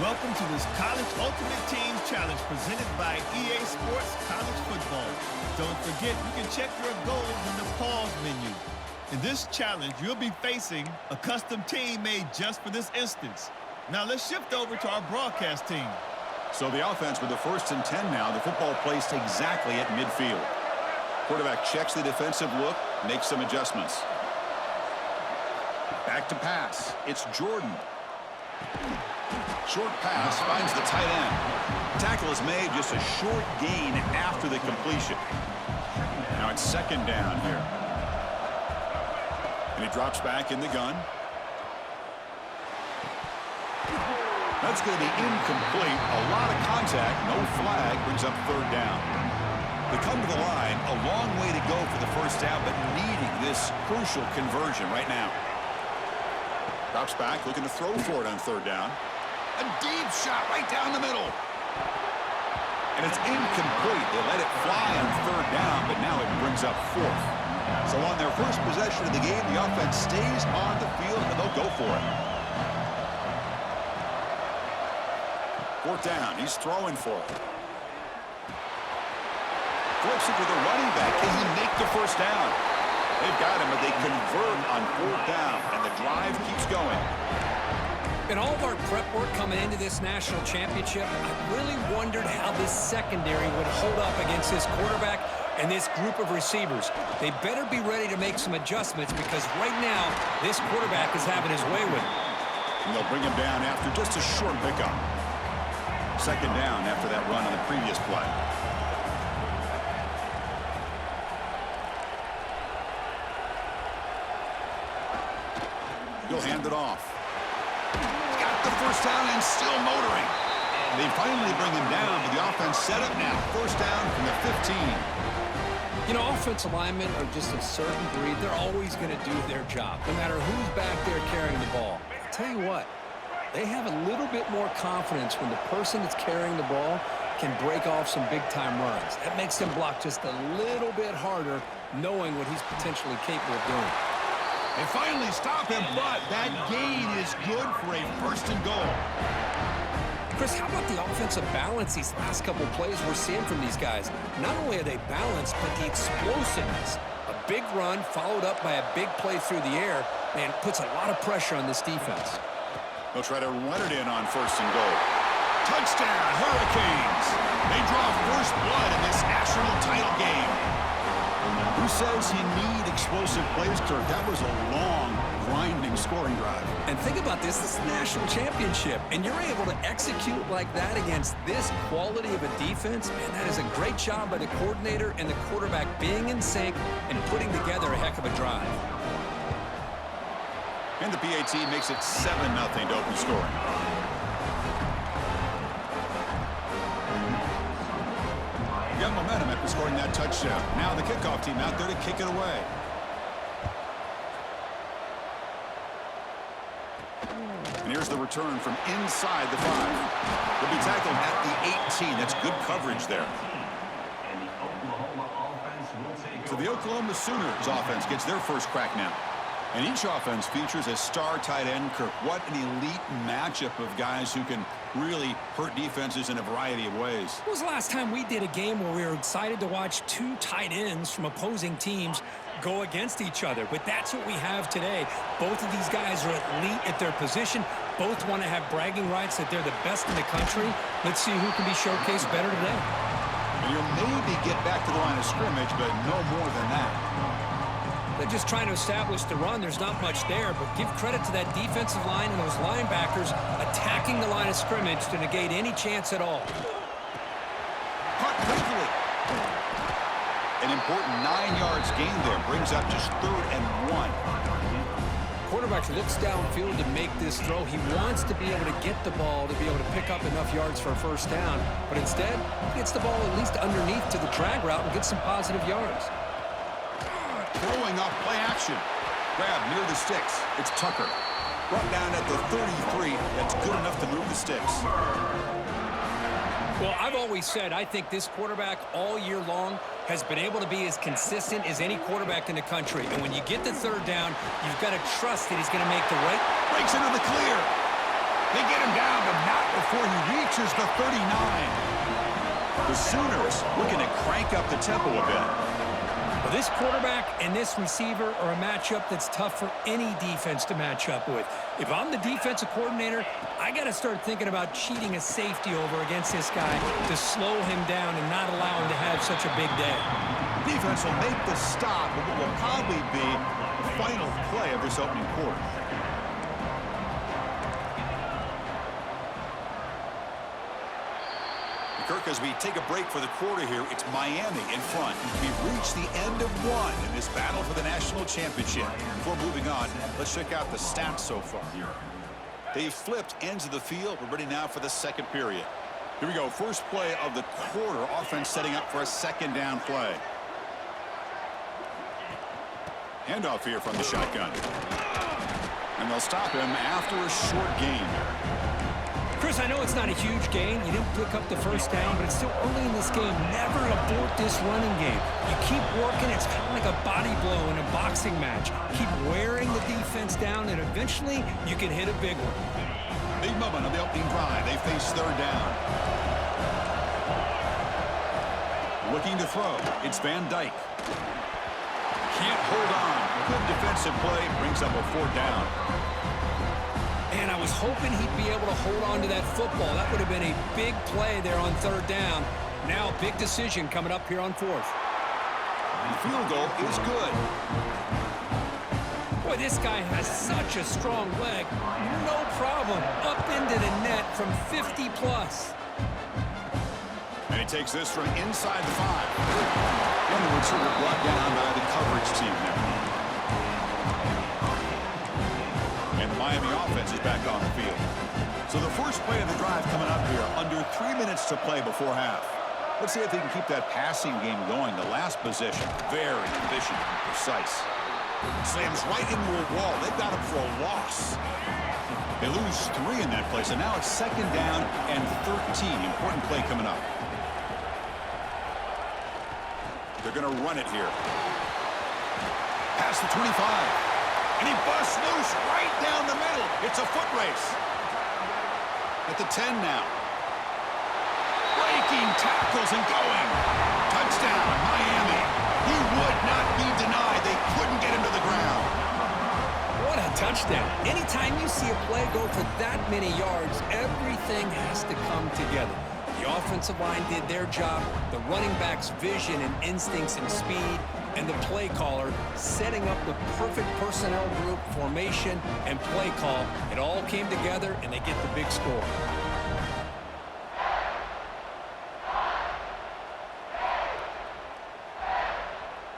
Welcome to this College Ultimate Team Challenge presented by EA Sports College Football. Don't forget, you can check your goals in the pause menu. In this challenge, you'll be facing a custom team made just for this instance. Now let's shift over to our broadcast team. So the offense with the 1st and 10 now, the football placed exactly at midfield. Quarterback checks the defensive look, makes some adjustments. Back to pass. It's Jordan. Short pass finds the tight end. Tackle is made, just a short gain after the completion. Now it's 2nd down here. And he drops back in the gun. That's going to be incomplete. A lot of contact, no flag, brings up 3rd down. They come to the line, a long way to go for the 1st down, but needing this crucial conversion right now. Drops back, looking to throw for it on 3rd down. A deep shot right down the middle. And it's incomplete. They let it fly on 3rd down, but now it brings up 4th. So on their first possession of the game, the offense stays on the field, and they'll go for it. 4th down. He's throwing for it. Flips it to the running back. Can he make the 1st down? They've got him, but they convert on 4th down, and the drive keeps going. In all of our prep work coming into this national championship, I really wondered how this secondary would hold up against this quarterback and this group of receivers. They better be ready to make some adjustments because right now, this quarterback is having his way with it. And they'll bring him down after just a short pickup. 2nd down after that run on the previous play. He'll hand it off. Got the 1st down and still motoring. They finally bring him down, but the offense set up now. 1st down from the 15. You know, offensive linemen are just a certain breed. They're always going to do their job, no matter who's back there carrying the ball. I'll tell you what, they have a little bit more confidence when the person that's carrying the ball can break off some big-time runs. That makes them block just a little bit harder, knowing what he's potentially capable of doing. They finally stop him, but that gain is good for a 1st and goal. Chris, how about the offensive balance these last couple plays we're seeing from these guys? Not only are they balanced, but the explosiveness. A big run followed up by a big play through the air, man, puts a lot of pressure on this defense. They'll try to run it in on 1st and goal. Touchdown, Hurricanes! They draw first blood in this national title game. Who says you need explosive plays, Kirk? That was a long, grinding scoring drive. And think about this is the national championship, and you're able to execute like that against this quality of a defense. Man, that is a great job by the coordinator and the quarterback being in sync and putting together a heck of a drive. And the PAT makes it 7-0 to open scoring. Got momentum after scoring that touchdown. Now the kickoff team out there to kick it away. And here's the return from inside the 5. They'll be tackled at the 18. That's good coverage there. So the Oklahoma Sooners offense gets their first crack now. And each offense features a star tight end, Kirk. What an elite matchup of guys who can really hurt defenses in a variety of ways. When was the last time we did a game where we were excited to watch 2 tight ends from opposing teams go against each other? But that's what we have today. Both of these guys are elite at their position. Both want to have bragging rights that they're the best in the country. Let's see who can be showcased better today. And you'll maybe get back to the line of scrimmage, but no more than that. They're just trying to establish the run. There's not much there, but give credit to that defensive line and those linebackers attacking the line of scrimmage to negate any chance at all. Caught quickly. An important 9 yards gain there. Brings up just 3rd and 1. Quarterback looks downfield to make this throw. He wants to be able to get the ball to be able to pick up enough yards for a 1st down, but instead, he gets the ball at least underneath to the drag route and gets some positive yards. Throwing off play action. Grab near the sticks. It's Tucker. Brought down at the 33. That's good enough to move the sticks. Well, I've always said I think this quarterback all year long has been able to be as consistent as any quarterback in the country. And when you get the 3rd down, you've got to trust that he's going to make the right. Breaks into the clear. They get him down, but not before he reaches the 39. The Sooners looking to crank up the tempo a bit. Well, this quarterback and this receiver are a matchup that's tough for any defense to match up with. If I'm the defensive coordinator, I got to start thinking about cheating a safety over against this guy to slow him down and not allow him to have such a big day. Defense will make the stop, but what will probably be the final play of this opening quarter. Kirk, as we take a break for the quarter here, it's Miami in front. We've reached the end of one in this battle for the national championship. Before moving on, let's check out the stats so far. They've flipped ends of the field. We're ready now for the second period. Here we go. First play of the quarter. Offense setting up for a second down play. Handoff here from the shotgun. And they'll stop him after a short gain. Chris, I know it's not a huge gain. You didn't pick up the first down, but it's still early in this game. Never abort this running game. You keep working. It's kind of like a body blow in a boxing match. Keep wearing the defense down, and eventually you can hit a big one. Big moment of the opening drive. They face third down. Looking to throw. It's Van Dyke. Can't hold on. Good defensive play. Brings up a fourth down. And I was hoping he'd be able to hold on to that football. That would have been a big play there on third down. Now a big decision coming up here on fourth. The field goal is good. Boy, this guy has such a strong leg. No problem. Up into the net from 50 plus. And he takes this from inside the 5. And the returner brought down by the coverage team there. And the Miami offense is back on the field. So the first play of the drive coming up here. Under 3 minutes to play before half. Let's see if they can keep that passing game going. The last possession, very efficient and precise. Slams right into a wall. They've got him for a loss. They lose 3 in that play, so now it's second down and 13. Important play coming up. They're going to run it here. Past the 25. And he busts loose right down the middle. It's a foot race. At the 10 now. Breaking tackles and going. Touchdown, Miami. He would not be denied. They couldn't get him to the ground. What a touchdown. Anytime you see a play go for that many yards, everything has to come together. The offensive line did their job, the running back's vision and instincts and speed, and the play caller setting up the perfect personnel group, formation, and play call. It all came together, and they get the big score.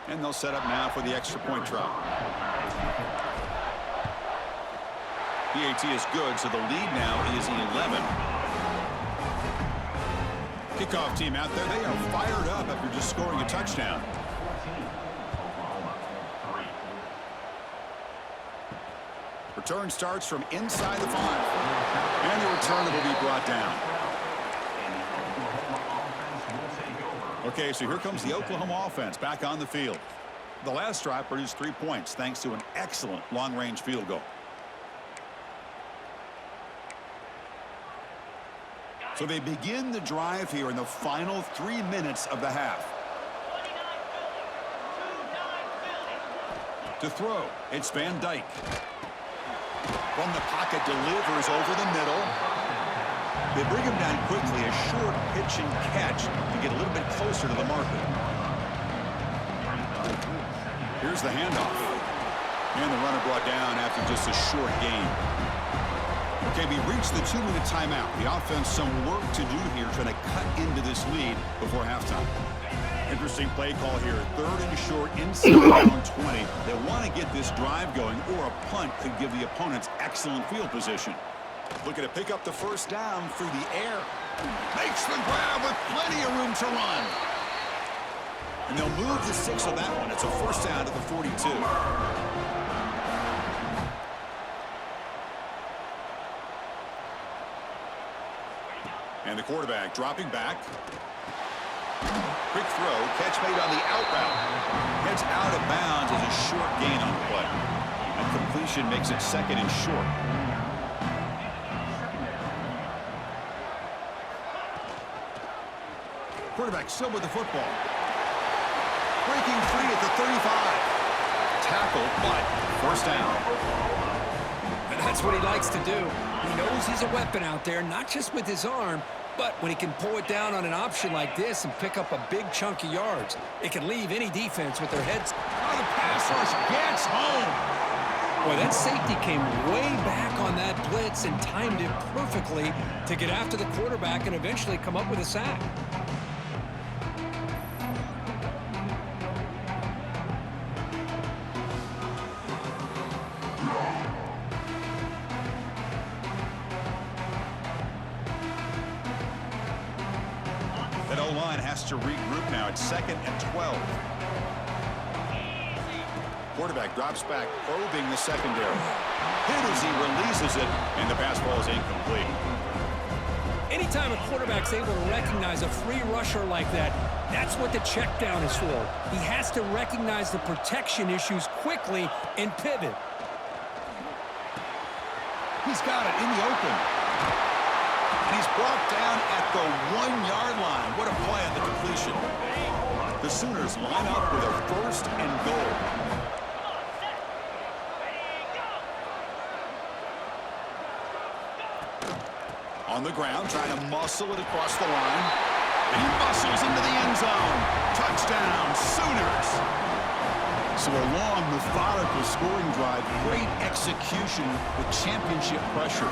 And they'll set up now for the extra point try. PAT is good, so the lead now is 11. Kickoff team out there, they are fired up after just scoring a touchdown. Return starts from inside the 5. And the return will be brought down. Okay, so here comes the Oklahoma offense back on the field. The last drive produced 3 points thanks to an excellent long-range field goal. So they begin the drive here in the final 3 minutes of the half. To throw, it's Van Dyke. From the pocket, delivers over the middle. They bring him down quickly, a short pitch and catch to get a little bit closer to the marker. Here's the handoff. And the runner brought down after just a short gain. Okay, we reached the 2-minute timeout. The offense some work to do here, trying to cut into this lead before halftime. Interesting play call here. 3rd and short inside around 20. They want to get this drive going, or a punt could give the opponents excellent field position. Looking to pick up the first down through the air. Makes the grab with plenty of room to run. And they'll move the 6 on that one. It's a first down to the 42. And the quarterback dropping back. Quick throw, catch made on the out route. Heads out of bounds as a short gain on the play. And completion makes it 2nd and short. Quarterback still with the football. Breaking free at the 35. Tackle, but first down. And that's what he likes to do. He knows he's a weapon out there, not just with his arm, but when he can pull it down on an option like this and pick up a big chunk of yards, it can leave any defense with their heads. Oh, the pass rush gets home. Boy, that safety came way back on that blitz and timed it perfectly to get after the quarterback and eventually come up with a sack. That O-line has to regroup now. It's 2nd and 12. Quarterback drops back, probing the secondary. Hit as he releases it, and the pass ball is incomplete. Anytime a quarterback's able to recognize a free rusher like that, that's what the check down is for. He has to recognize the protection issues quickly and pivot. He's got it in the open. And he's brought down at the 1-yard line. What a play on the completion. The Sooners line up with a 1st and goal. On the ground, trying to muscle it across the line. And he muscles into the end zone. Touchdown, Sooners. So a long, methodical scoring drive. Great execution with championship pressure.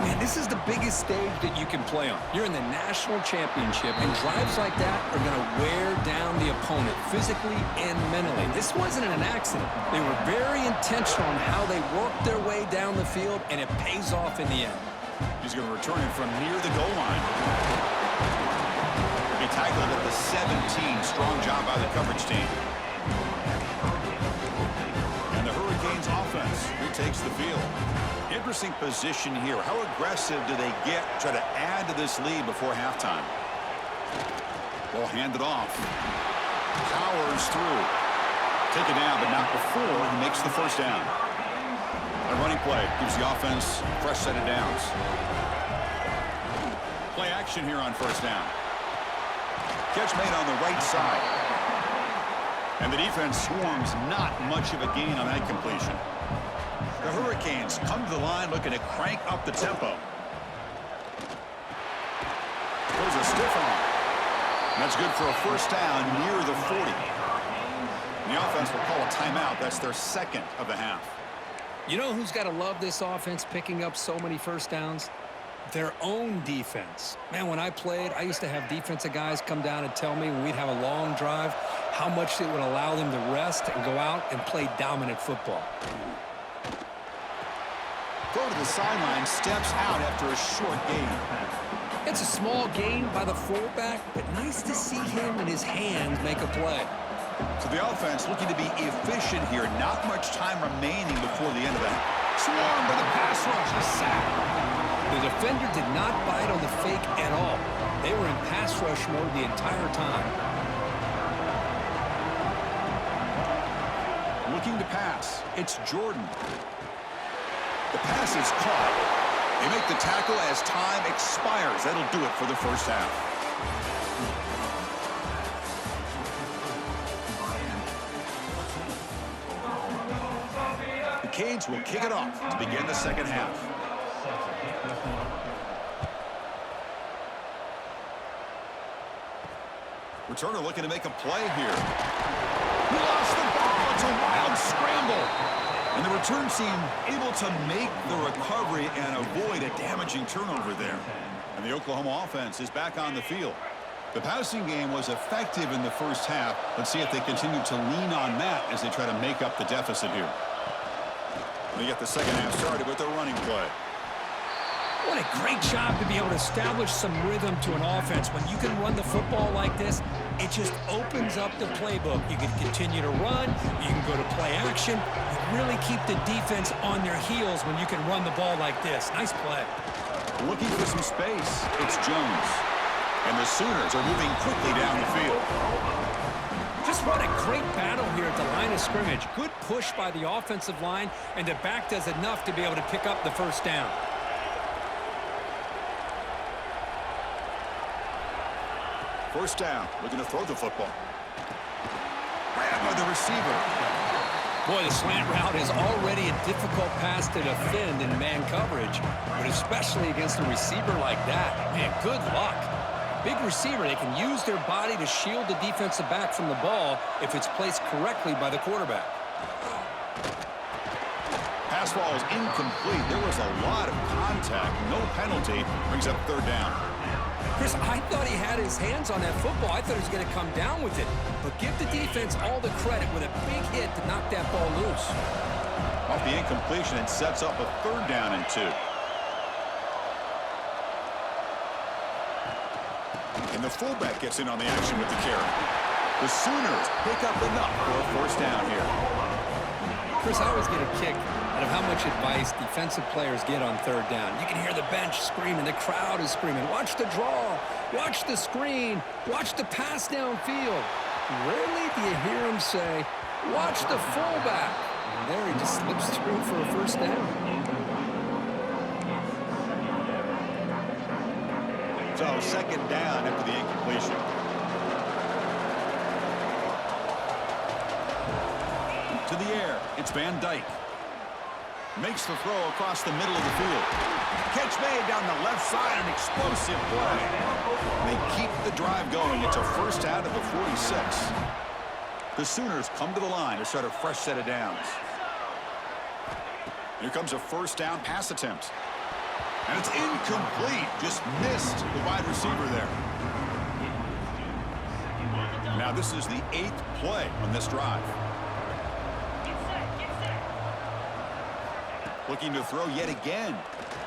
Man, this is the biggest stage that you can play on. You're in the national championship, and drives like that are going to wear down the opponent physically and mentally. This wasn't an accident. They were very intentional on how they worked their way down the field, and it pays off in the end. He's going to return it from near the goal line. He tackled at the 17. Strong job by the coverage team. And the Hurricanes offense retakes the field. Interesting position here. How aggressive do they get to try to add to this lead before halftime? Ball handed off. Powers through. Take it down, but not before he makes the first down. A running play gives the offense a fresh set of downs. Play action here on first down. Catch made on the right side. And the defense swarms, not much of a gain on that completion. The Hurricanes come to the line looking to crank up the tempo. There's a stiff arm. That's good for a first down near the 40. The offense will call a timeout. That's their 2nd of the half. You know who's got to love this offense picking up so many first downs? Their own defense. Man, when I played, I used to have defensive guys come down and tell me when we'd have a long drive how much it would allow them to rest and go out and play dominant football. Go to the sideline, steps out after a short gain. It's a small gain by the fullback, but nice to see him and his hands make a play. So the offense looking to be efficient here. Not much time remaining before the end of that. Swarmed by the pass rush. A sack. The defender did not bite on the fake at all. They were in pass rush mode the entire time. Looking to pass. It's Jordan. The pass is caught. They make the tackle as time expires. That'll do it for the first half. The Canes will kick it off to begin the second half. Returner looking to make a play here. He lost the ball. It's a wild scramble. And the return team able to make the recovery and avoid a damaging turnover there. And the Oklahoma offense is back on the field. The passing game was effective in the first half. Let's see if they continue to lean on that as they try to make up the deficit here. They get the second half started with their running play. What a great job to be able to establish some rhythm to an offense. When you can run the football like this, it just opens up the playbook. You can continue to run. You can go to play action. You really keep the defense on their heels when you can run the ball like this. Nice play. Looking for some space, it's Jones. And the Sooners are moving quickly down the field. Just what a great battle here at the line of scrimmage. Good push by the offensive line, and the back does enough to be able to pick up the first down. First down, looking to throw the football. Grabbed by the receiver. Boy, the slant route is already a difficult pass to defend in man coverage, but especially against a receiver like that. Man, good luck. Big receiver, they can use their body to shield the defensive back from the ball if it's placed correctly by the quarterback. Pass ball is incomplete. There was a lot of contact. No penalty. Brings up third down. Chris, I thought he had his hands on that football. I thought he was going to come down with it. But give the defense all the credit with a big hit to knock that ball loose. Off the incompletion, it sets up a third down and 2. And the fullback gets in on the action with the carry. The Sooners pick up enough for a first down here. Chris, I always get a kick out of how much advice defensive players get on third down. You can hear the bench screaming. The crowd is screaming. Watch the draw. Watch the screen. Watch the pass downfield. Rarely do you hear him say, watch the fullback. And there he just slips through for a first down. So second down after the incompletion. To the air, it's Van Dyke. Makes the throw across the middle of the field. Catch made down the left side, an explosive play. They keep the drive going. It's a first out of the 46. The Sooners come to the line to start a fresh set of downs. Here comes a first down pass attempt. And it's incomplete. Just missed the wide receiver there. Now this is the 8th play on this drive. Looking to throw yet again.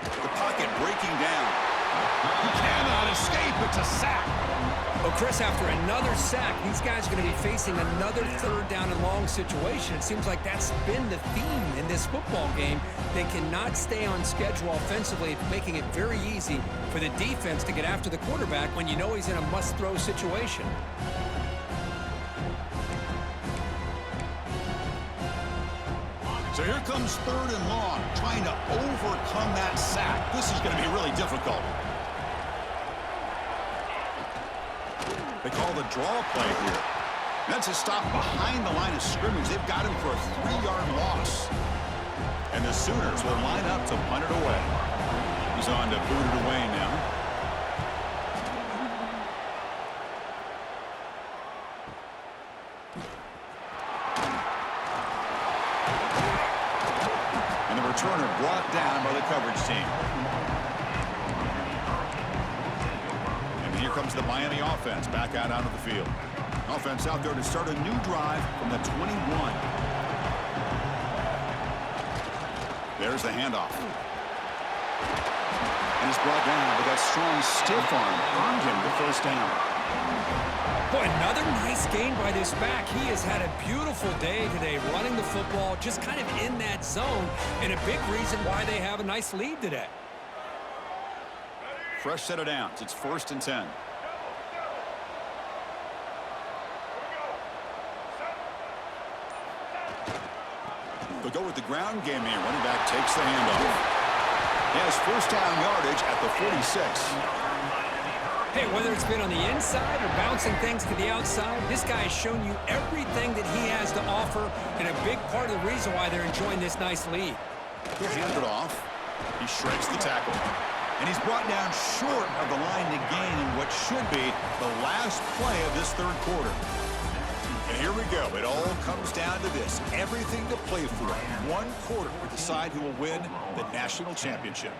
The pocket breaking down. He cannot escape. It's a sack. Well, Chris, after another sack, these guys are going to be facing another third down and long situation. It seems like that's been the theme in this football game. They cannot stay on schedule offensively, making it very easy for the defense to get after the quarterback when you know he's in a must-throw situation. So here comes third and long, trying to overcome that sack. This is going to be really difficult. They call the draw play here. That's a stop behind the line of scrimmage. They've got him for a 3-yard loss. And the Sooners will line up to punt it away. He's on to boot it away now. Returner brought down by the coverage team. And here comes the Miami offense back out onto the field. Offense out there to start a new drive from the 21. There's the handoff. And he's brought down with that strong stiff arm. Earned him the first down. Boy, another nice gain by this back. He has had a beautiful day today running the football, just kind of in that zone, and a big reason why they have a nice lead today. Fresh set of downs. It's 1st and 10. They'll go with the ground game here. Running back takes the handoff. He has first down yardage at the 46. Hey, whether it's been on the inside or bouncing things to the outside, this guy has shown you everything that he has to offer, and a big part of the reason why they're enjoying this nice lead. He'll hand it off. He shreds the tackle. And he's brought down short of the line to gain in what should be the last play of this third quarter. And here we go. It all comes down to this. Everything to play for. One quarter to decide who will win the national championship.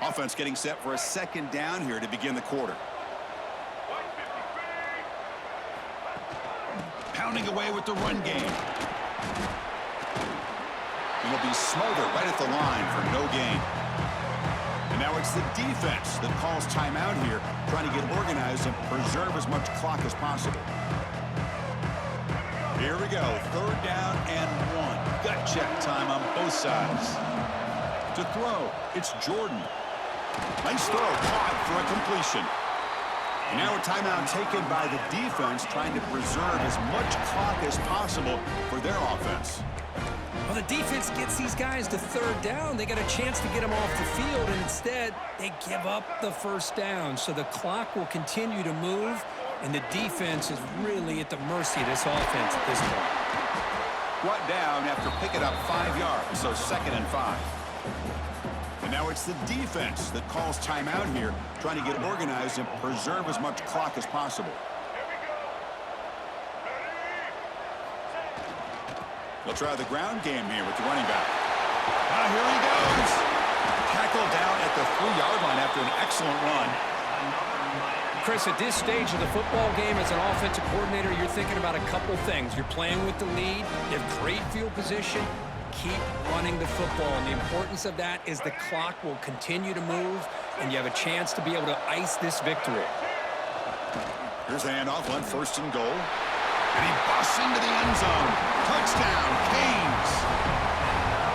Offense getting set for a second down here to begin the quarter. Pounding away with the run game. And will be smothered right at the line for no gain. And now it's the defense that calls timeout here, trying to get organized and preserve as much clock as possible. Here we go. Third down and 1. Gut check time on both sides. To throw, it's Jordan. Nice throw, caught for a completion. And now a timeout taken by the defense, trying to preserve as much clock as possible for their offense. Well, the defense gets these guys to third down. They got a chance to get them off the field, and instead they give up the first down. So the clock will continue to move, and the defense is really at the mercy of this offense at this point. Brought down after picking up 5 yards, so 2nd and 5. And now it's the defense that calls timeout here, trying to get organized and preserve as much clock as possible. They'll try the ground game here with the running back. Ah, here he goes. Tackled down at the 3-yard line after an excellent run. Chris, at this stage of the football game as an offensive coordinator, you're thinking about a couple things. You're playing with the lead. You have great field position. Keep running the football. And the importance of that is the clock will continue to move, and you have a chance to be able to ice this victory. Here's the handoff on 1st and goal. And he busts into the end zone. Touchdown, Canes.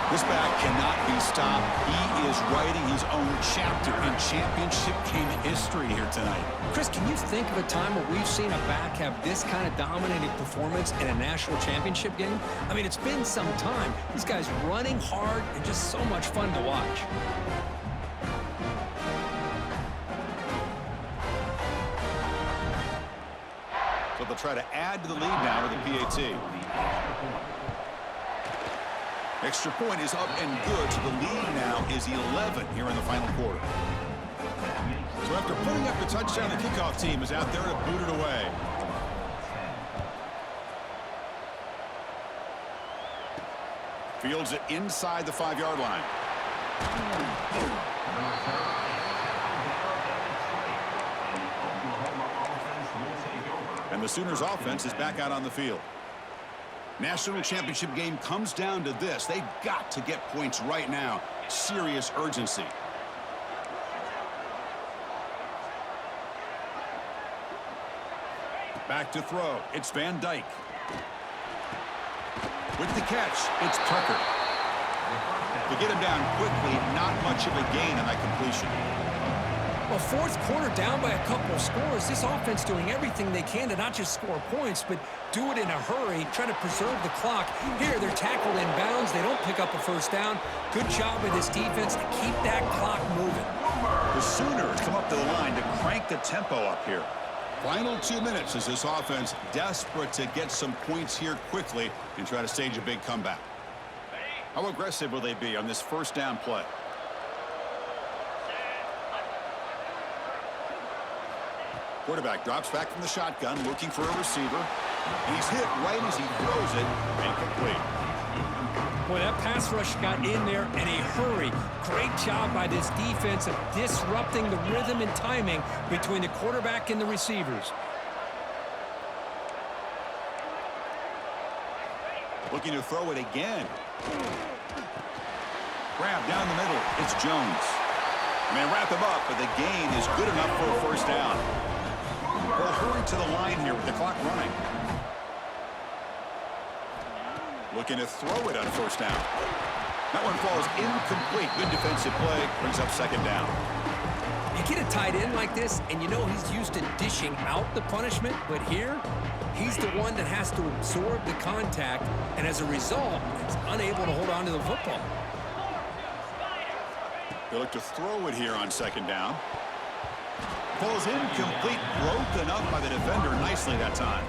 This back cannot be stopped. He is writing his own chapter in championship game history here tonight. Chris, can you think of a time where we've seen a back have this kind of dominating performance in a national championship game? I mean, it's been some time. This guy's running hard and just so much fun to watch. So they'll try to add to the lead now with the PAT. Extra point is up and good, so the lead now is 11 here in the final quarter. So after putting up the touchdown, the kickoff team is out there to boot it away. Fields it inside the 5-yard line. And the Sooners offense is back out on the field. National championship game comes down to this. They've got to get points right now. Serious urgency. Back to throw. It's Van Dyke. With the catch, it's Tucker. To get him down quickly, not much of a gain on that completion. Well, 4th quarter down by a couple of scores. This offense doing everything they can to not just score points, but do it in a hurry, try to preserve the clock. Here, they're tackled in bounds. They don't pick up a first down. Good job by this defense to keep that clock moving. The Sooners come up to the line to crank the tempo up here. Final 2 minutes as this offense desperate to get some points here quickly and try to stage a big comeback. How aggressive will they be on this first down play? Quarterback drops back from the shotgun, looking for a receiver. He's hit right as he throws it, and complete. Boy, that pass rush got in there in a hurry. Great job by this defense of disrupting the rhythm and timing between the quarterback and the receivers. Looking to throw it again. Grab down the middle. It's Jones. May wrap him up, but the gain is good enough for a first down. They'll hurry to the line here with the clock running. Looking to throw it on first down. That one falls incomplete. Good defensive play. Brings up 2nd down. You get a tight end like this, and you know he's used to dishing out the punishment, but here, he's the one that has to absorb the contact, and as a result, he's unable to hold on to the football. They look to throw it here on 2nd down. Falls incomplete, broken up by the defender nicely that time.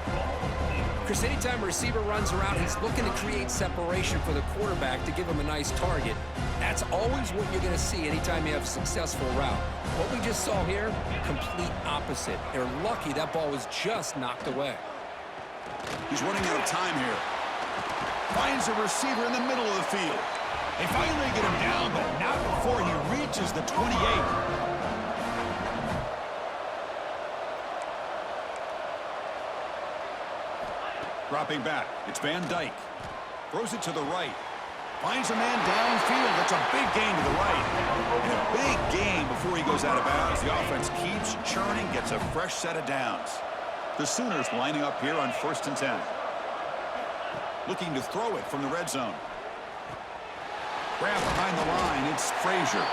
Chris, anytime a receiver runs around, he's looking to create separation for the quarterback to give him a nice target. That's always what you're going to see anytime you have a successful route. What we just saw here, complete opposite. They're lucky that ball was just knocked away. He's running out of time here. Finds a receiver in the middle of the field. They finally get him down, but not before he reaches the 28. Dropping back, it's Van Dyke. Throws it to the right. Finds a man downfield. That's a big gain to the right. And a big gain before he goes out of bounds. The offense keeps churning, gets a fresh set of downs. The Sooners lining up here on 1st and 10. Looking to throw it from the red zone. Grab behind the line, it's Frazier.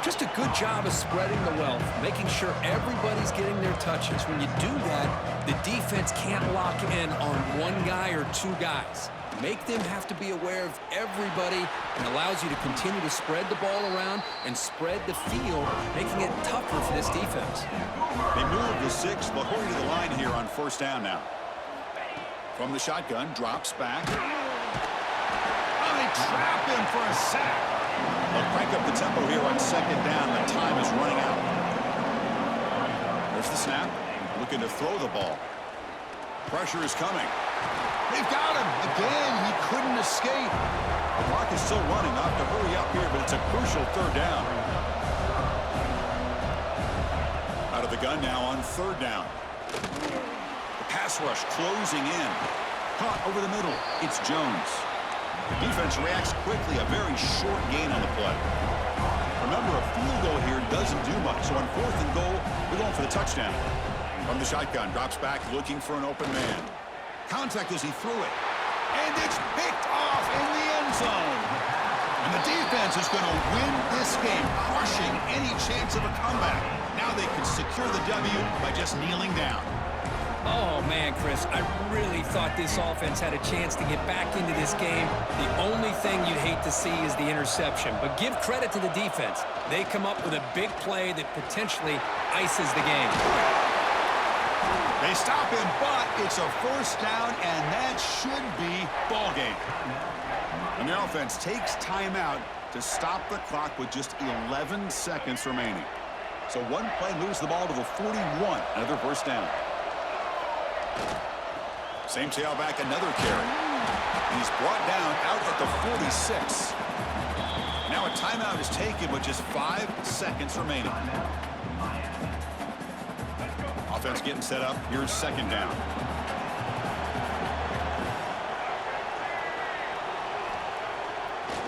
Just a good job of spreading the wealth, making sure everybody's getting their touches. When you do that, the defense can't lock in on one guy or two guys. make them have to be aware of everybody, and allows you to continue to spread the ball around and spread the field, making it tougher for this defense. They move the 6. They'll hurry to the line here on first down now. From the shotgun, drops back. Oh, they trap him for a sack. They'll crank up the tempo here on second down. The time is running out. There's the snap. Looking to throw the ball. Pressure is coming. They've got him. Again, he couldn't escape. The clock is still running. I'll have to hurry up here, but it's a crucial third down. Out of the gun now on third down. The pass rush closing in. Caught over the middle. It's Jones. The defense reacts quickly. A very short gain on the play. Remember, a field goal here doesn't do much. So on fourth and goal, we're going for the touchdown. From the shotgun, drops back looking for an open man. Contact as he threw it. And it's picked off in the end zone. And the defense is going to win this game, crushing any chance of a comeback. Now they can secure the W by just kneeling down. Oh, man, Chris, I really thought this offense had a chance to get back into this game. The only thing you'd hate to see is the interception. But give credit to the defense. They come up with a big play that potentially ices the game. They stop him, but it's a first down, and that should be ball game. And the offense takes timeout to stop the clock with just 11 seconds remaining. So one play moves the ball to the 41. Another first down. Same tailback, another carry. And he's brought down out at the 46. Now a timeout is taken with just 5 seconds remaining. Offense getting set up. Here's second down.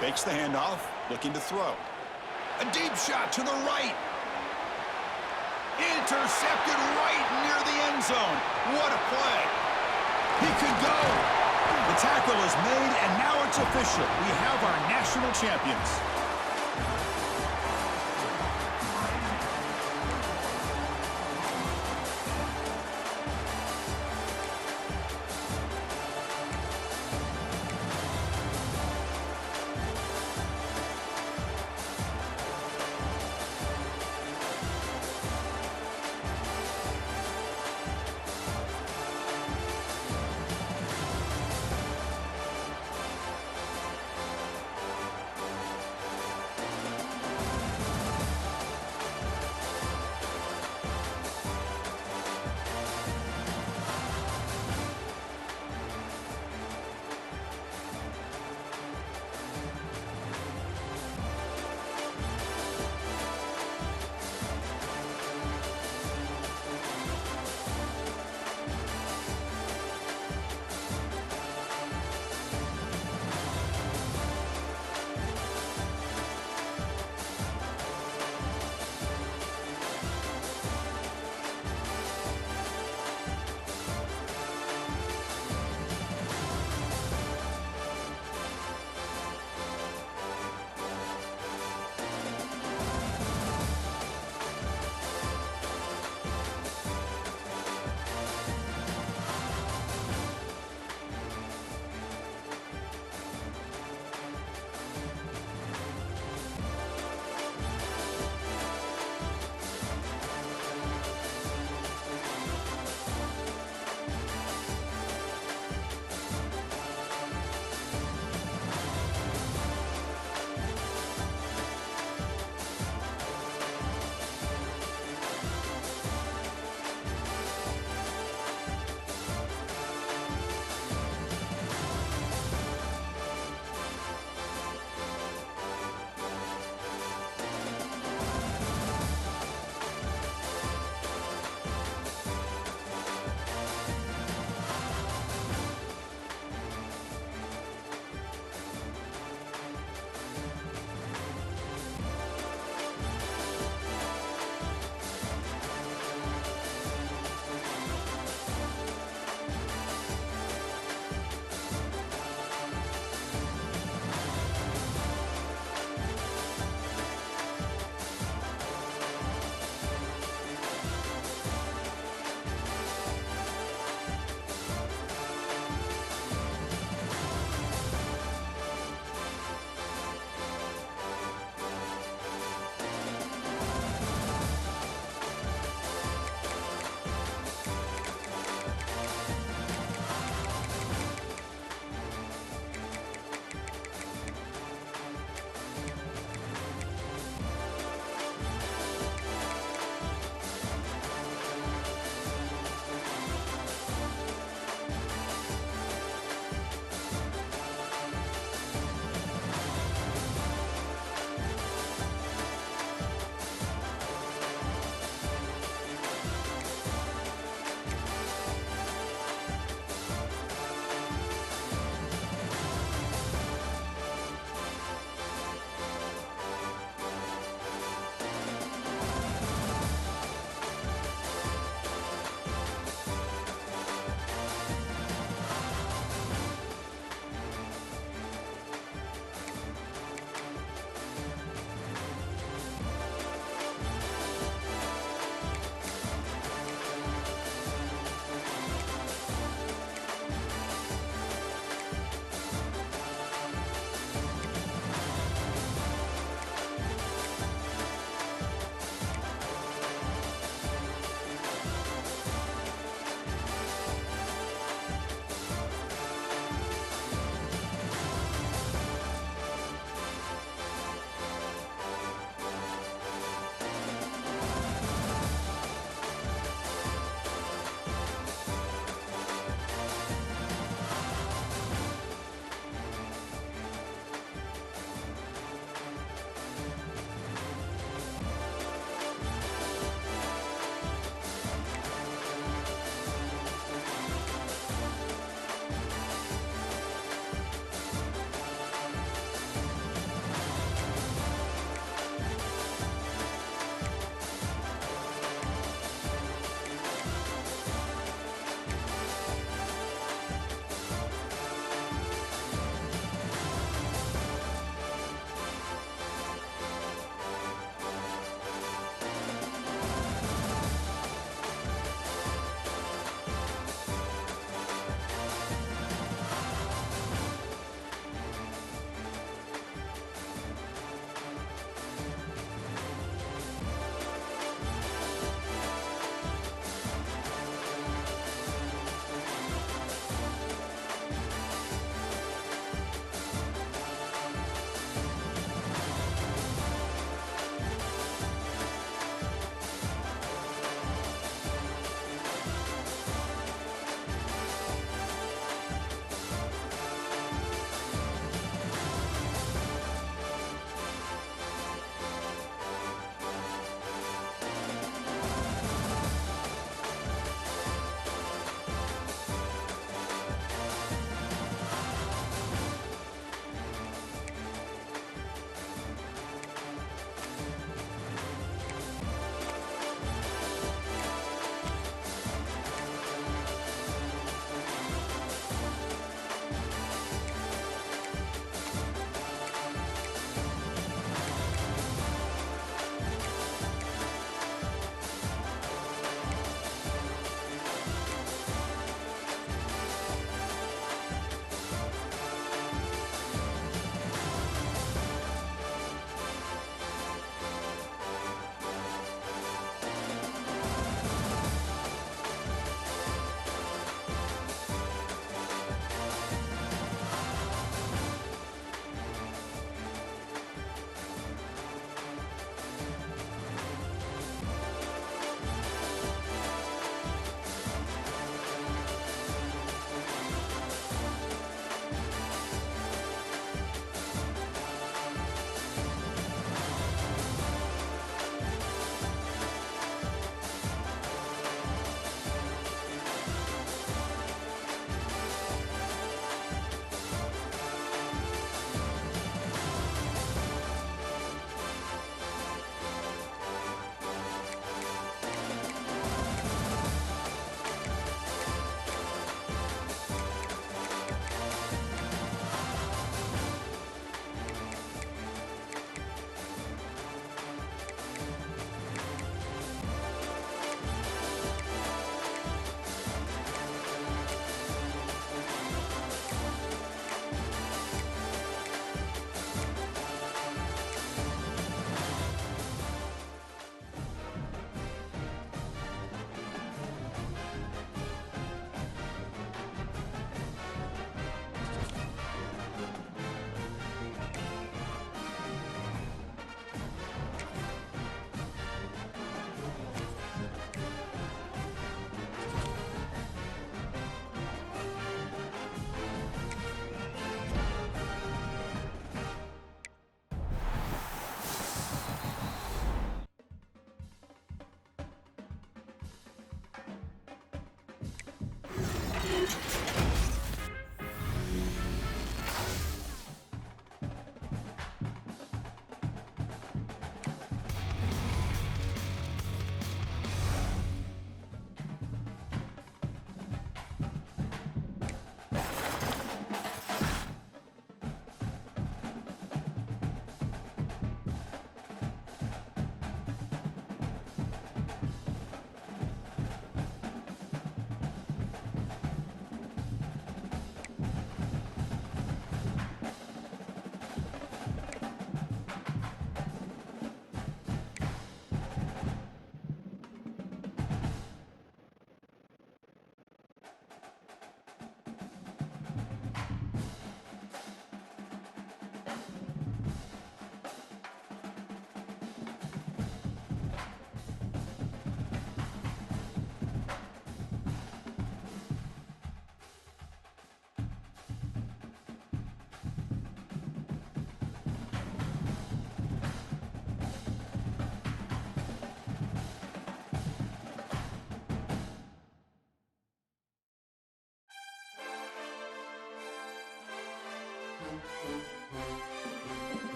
Fakes the handoff, looking to throw. A deep shot to the right. Intercepted right near the end zone. What a play. He could go. The tackle is made, and now it's official. We have our national champions.